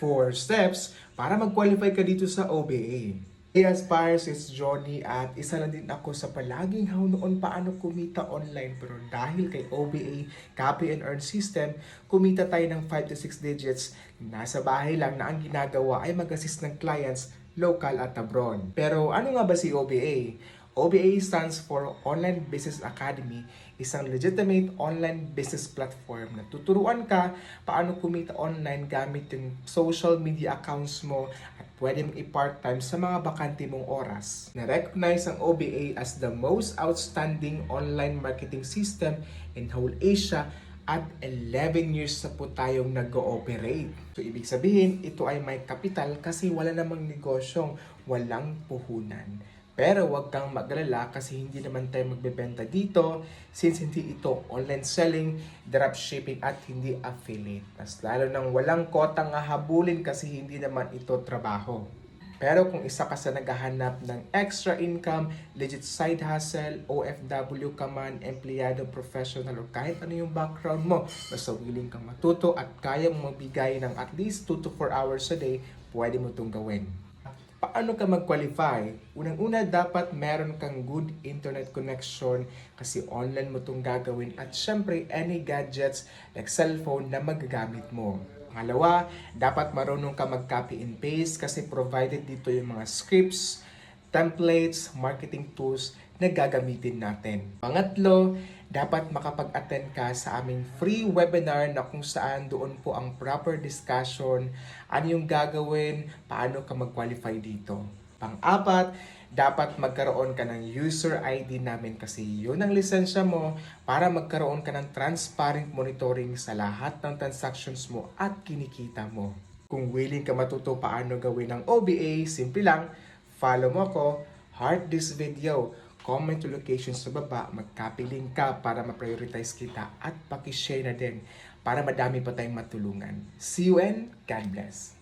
4 steps para mag-qualify ka dito sa OBA. Hey Aspires, it's Johnny at isa na din ako sa palaging how noon paano kumita online, pero dahil kay OBA Copy and Earn System, kumita tayo ng 5 to 6 digits. Nasa bahay lang na ang ginagawa ay mag-assist ng clients local at abroad. Pero ano nga ba si OBA? OBA stands for Online Business Academy, isang legitimate online business platform na tuturuan ka paano kumita online gamit yung social media accounts mo at pwede mong i-part-time sa mga bakante mong oras. Na-recognize ang OBA as the most outstanding online marketing system in whole Asia at 11 years na po tayong nag-ooperate. So, ibig sabihin, ito ay may kapital kasi wala namang negosyong walang puhunan. Pero huwag kang mag-alala kasi hindi naman tayo magbebenta dito since hindi ito online selling, dropshipping at hindi affiliate. Mas lalo nang walang kotang habulin kasi hindi naman ito trabaho. Pero kung isa ka sa naghahanap ng extra income, legit side hustle, OFW ka man, empleyado, professional, o kahit ano yung background mo, basta willing kang matuto at kaya mong magbigay ng at least 2 to 4 hours a day, pwede mo itong gawin. Paano ka mag-qualify? Unang-una, dapat meron kang good internet connection kasi online mo itong gagawin at syempre any gadgets like cellphone na magagamit mo. Pangalawa, dapat marunong ka mag-copy and paste kasi provided dito yung mga scripts, templates, marketing tools na gagamitin natin. Pangatlo, dapat makapag-attend ka sa aming free webinar na kung saan doon po ang proper discussion, ano yung gagawin, paano ka mag-qualify dito. Pang-apat, dapat magkaroon ka ng user ID namin kasi yun ang lisensya mo para magkaroon ka ng transparent monitoring sa lahat ng transactions mo at kinikita mo. Kung willing ka matuto paano gawin ang OBA, simple lang, follow mo ko, heart this video, comment to location sa baba, mag-copy link ka para ma-prioritize kita at paki-share na din para madami pa tayong matulungan. See you and God bless!